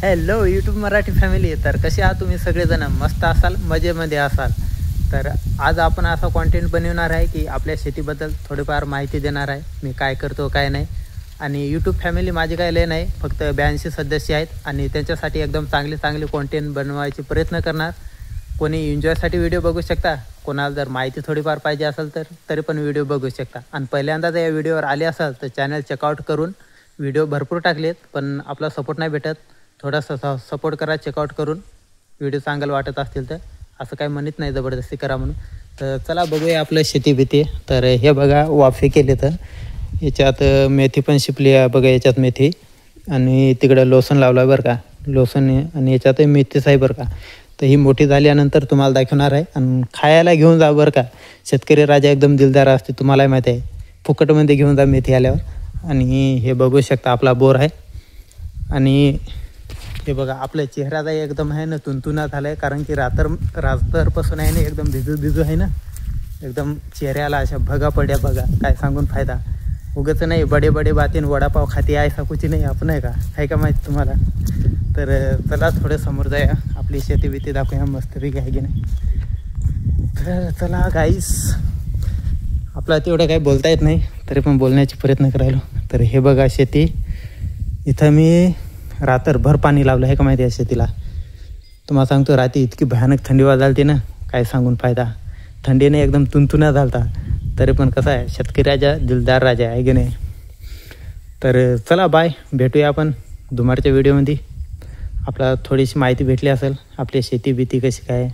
Hello YouTube Marathi family. तर कसे आहात तुम्ही सगळेजण? मस्त असाल, मजेमध्ये असाल. तर आज आपण असा कॉन्टेंट बनवणार आहे की आपल्या शेतीबद्दल थोडीफार माहिती देणार आहे, मी काय करतो काय नाही. आणि यूट्यूब फॅमिली माझी काय लय नाही, फक्त 82 सदस्य आहेत आणि त्यांच्यासाठी एकदम चांगले कॉन्टेंट बनवायचे प्रयत्न करणार. कोणी एन्जॉयसाठी व्हिडिओ बघू शकता, कोणाला जर माहिती थोडीफार पाहिजे असेल तर तरी पण व्हिडिओ बघू शकता. आणि पहिल्यांदा जर या व्हिडिओवर आले असाल तर चॅनल चेकआउट करून. व्हिडिओ भरपूर टाकलेत पण आपला सपोर्ट नाही भेटत. थोडासा सपोर्ट करा चेकआउट करून. व्हिडिओ चांगलं वाटत असतील तर, असं काही म्हणत नाही जबरदस्ती करा म्हणून. तर चला बघूया आपलं शेती भीती. तर हे बघा वाफे केले, तर याच्यात मेथी पण शिपली आहे बघा, याच्यात मेथी. आणि तिकडं लोसन लावलं आहे बरं का, लोसन. आणि याच्यात मेथीच आहे बरं का. तर ही मोठी झाल्यानंतर तुम्हाला दाखवणार आहे. आणि खायला घेऊन जा बरं का. शेतकरी राजा एकदम दिलदार असते, तुम्हालाही माहिती आहे. फुकटमध्ये घेऊन जा मेथी आल्यावर. आणि हे बघू शकता आपला बोर आहे. आणि हे बघा आपल्या चेहऱ्याचा एकदम आहे ना तुंतुना झाला आहे, कारण की रात्रपासून आहे ना एकदम भिजू आहे ना. एकदम चेहऱ्याला अशा भगा पड्या बघा, काय सांगून फायदा. उगाच नाही बडे बातीन वडापाव खाते ऐसा कुछ नाही आपण, आहे का? आहे का माहिती तुम्हाला? तर चला थोडं समोर जाऊया, आपली शेती भीती दाखवूया मस्तपैकी, आहे की नाही? तर चला गाईस, आपला तेवढं काही बोलता येत नाही तरी पण बोलण्याचे प्रयत्न करायलो. तर हे बघा शेती, इथं मी रात्रभर पाणी लावलं आहे का माहिती आहे शेतीला. तुम्हाला सांगतो रात्री इतकी भयानक थंडी वाजालती ना, काय सांगून फायदा. थंडीने एकदम तुंतुना झालता. तरी पण कसं आहे, शेतकरी राजा दिलदार राजा आहे की नाही. तर चला बाय, भेटूया आपण दुमारच्या व्हिडिओमध्ये. आपल्याला थोडीशी माहिती भेटली असेल आपली शेती भीती कशी काय.